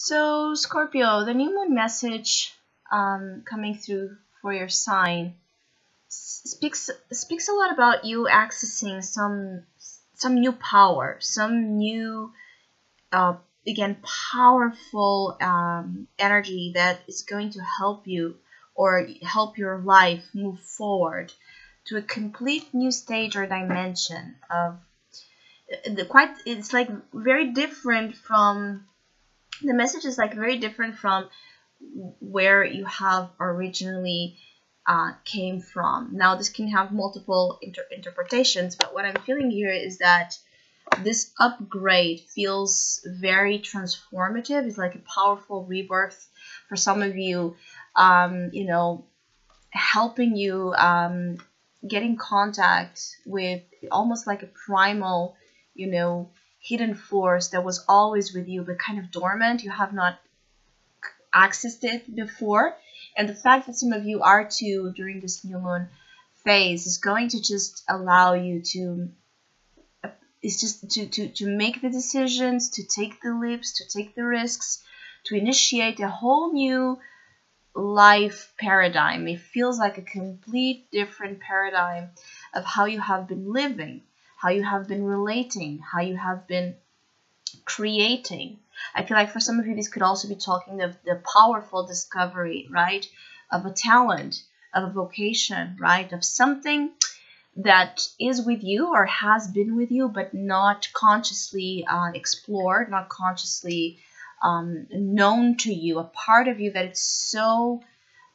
So, Scorpio, the new moon message coming through for your sign speaks a lot about you accessing some new power, some new uh, again powerful energy that is going to help you or help your life move forward to a complete new stage or dimension of the quite. It's like very different from the message is like very different from where you have originally came from. Now, this can have multiple interpretations, but what I'm feeling here is that this upgrade feels very transformative. It's like a powerful rebirth for some of you, helping you get in contact with almost like a primal, hidden force that was always with you, but kind of dormant. You have not accessed it before. And the fact that some of you are too during this new moon phase is going to just allow you to to make the decisions, to take the leaps, to take the risks, to initiate a whole new life paradigm. It feels like a complete different paradigm of how you have been living, how you have been relating, how you have been creating. I feel like for some of you, this could also be talking of the powerful discovery, right? Of a talent, of a vocation, right? Of something that is with you or has been with you, but not consciously explored, not consciously known to you. A part of you that it's so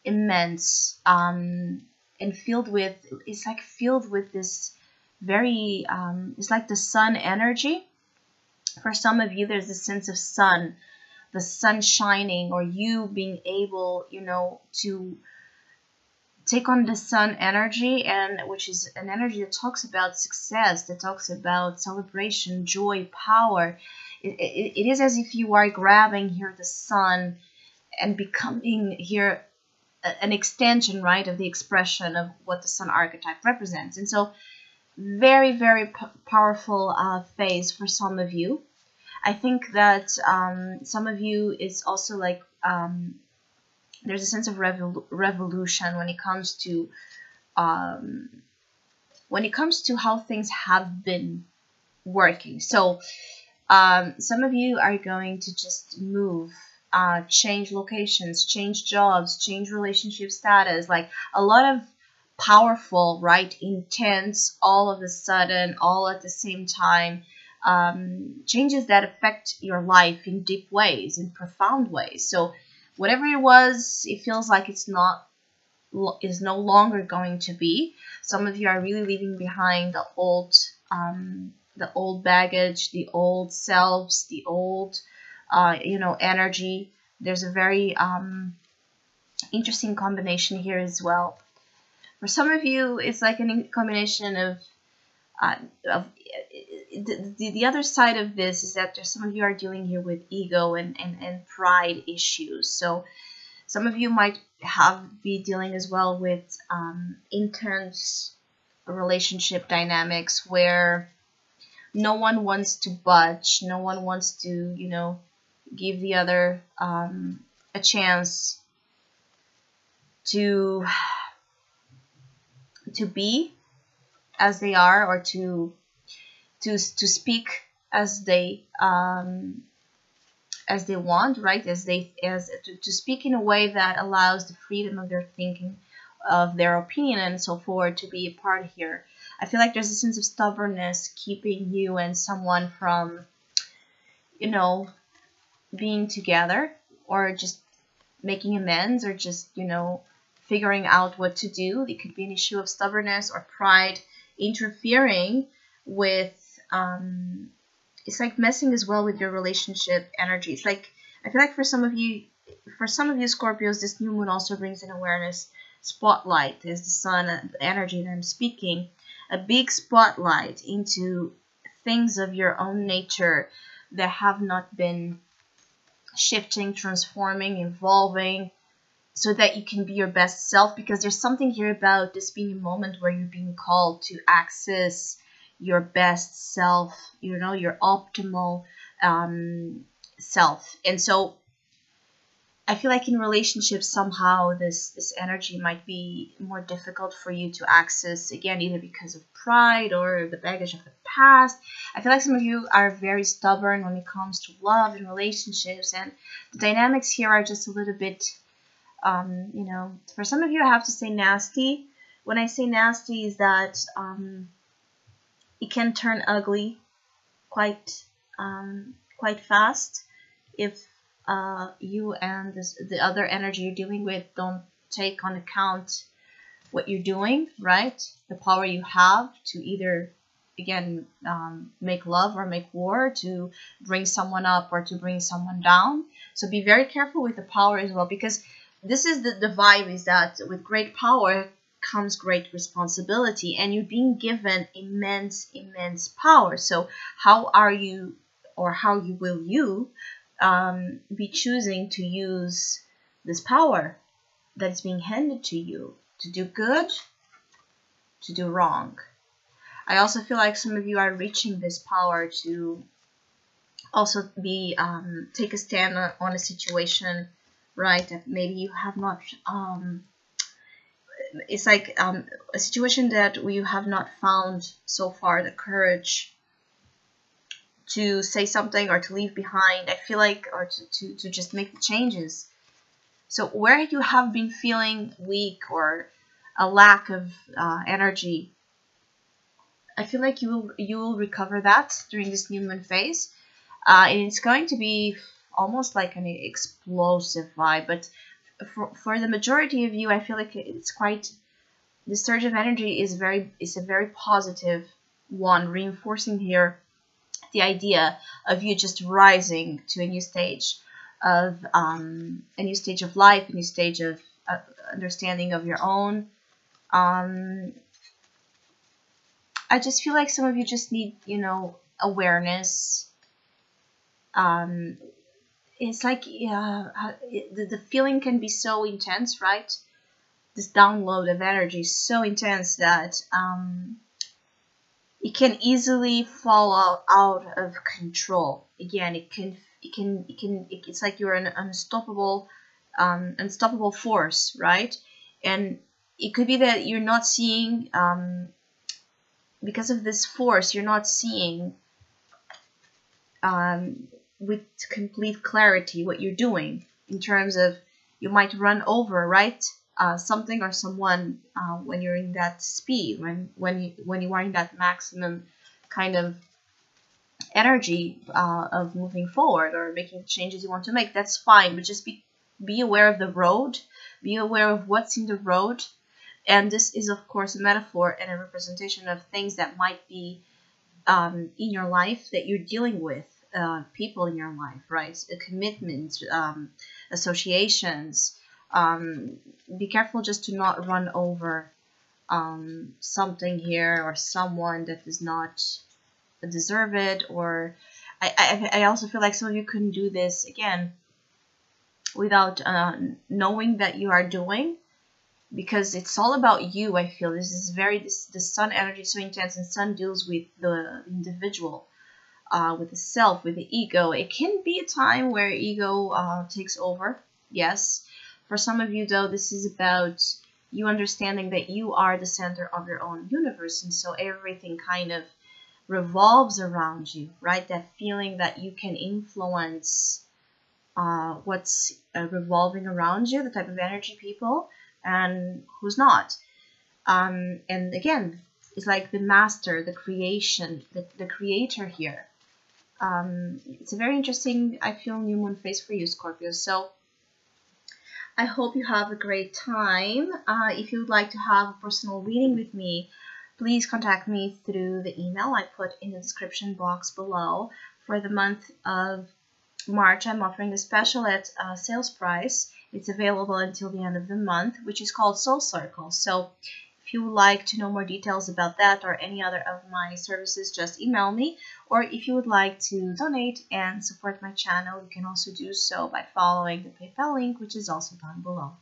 immense and filled with, it's like filled with this very, it's like the sun energy. For some of you, there's this sense of sun, the sun shining, or you being able, to take on the sun energy, and which is an energy that talks about success, that talks about celebration, joy, power. It is as if you are grabbing here the sun and becoming here an extension, right, of the expression of what the sun archetype represents. And so very, very powerful phase for some of you. I think that some of you is also like there's a sense of revolution when it comes to how things have been working. So some of you are going to just move, change locations, change jobs, change relationship status, like a lot of powerful, right, intense, all of a sudden, all at the same time, changes that affect your life in deep ways, in profound ways. So whatever it was, it feels like is no longer going to be. Some of you are really leaving behind the old baggage, the old selves, the old energy. There's a very interesting combination here as well. For some of you, it's like a combination of the other side of this is that there's some of you are dealing here with ego and pride issues. So some of you might be dealing as well with intense relationship dynamics where no one wants to budge, no one wants to, give the other a chance to be as they are, or to speak as they want, right? To speak in a way that allows the freedom of their thinking, of their opinion, and so forth to be a part here. I feel like there's a sense of stubbornness keeping you and someone from, being together, or just making amends, or just, figuring out what to do. It could be an issue of stubbornness or pride interfering with it's like messing as well with your relationship energy. It's like, I feel like for some of you Scorpios, this new moon also brings an awareness spotlight. There's the sun energy that I'm speaking, a big spotlight into things of your own nature that have not been shifting, transforming, evolving, so that you can be your best self. Because there's something here about this being a moment where you're being called to access your best self, your optimal self. And so I feel like in relationships somehow this energy might be more difficult for you to access, again, either because of pride or the baggage of the past. I feel like some of you are very stubborn when it comes to love and relationships, and the dynamics here are just a little bit, you know, for some of you I have to say nasty. When I say nasty is that it can turn ugly quite quite fast if you and the other energy you're dealing with don't take on account what you're doing, right? The power you have to either, again, make love or make war, to bring someone up or to bring someone down. So be very careful with the power as well, because this is the vibe, is that with great power comes great responsibility, and you're being given immense power. So how are you, or how you will you be choosing to use this power that is being handed to you, to do good, to do wrong? I also feel like some of you are reaching this power to also be take a stand on a situation, right, that maybe you have not it's like a situation that you have not found so far the courage to say something or to leave behind, I feel like, or to just make the changes. So where you have been feeling weak or a lack of energy, I feel like you will recover that during this new moon phase. And it's going to be almost like an explosive vibe, but for the majority of you, I feel like it's quite, the surge of energy is a very positive one, reinforcing here the idea of you just rising to a new stage of life, a new stage of understanding of your own. I just feel like some of you just need, you know, awareness. It's like the feeling can be so intense, right? This download of energy is so intense that it can easily fall out of control. Again, it's like you're an unstoppable force, right? And it could be that you're not seeing, because of this force, you're not seeing with complete clarity what you're doing, in terms of you might run over, right, something or someone when you're in that speed, when you are in that maximum kind of energy of moving forward or making the changes you want to make. That's fine, but just be aware of the road, be aware of what's in the road. And this is, of course, a metaphor and a representation of things that might be in your life that you're dealing with, people in your life, right? Commitments, associations. Be careful just to not run over something here or someone that does not deserve it. Or I also feel like some of you couldn't do this, again, without knowing that you are doing, because it's all about you. I feel this is the sun energy is so intense, and sun deals with the individual, with the self, with the ego. It can be a time where ego takes over, yes. For some of you, though, this is about you understanding that you are the center of your own universe, and so everything kind of revolves around you, right? That feeling that you can influence what's revolving around you, the type of energy, people, and who's not. And again, it's like the master, the creation, the creator here. It's a very interesting, I feel, new moon phase for you, Scorpio. So I hope you have a great time. If you would like to have a personal reading with me, please contact me through the email I put in the description box below. For the month of March, I'm offering a special at sales price. It's available until the end of the month, which is called Soul Circle. So if you would like to know more details about that or any other of my services, just email me. Or if you would like to donate and support my channel, you can also do so by following the PayPal link, which is also down below.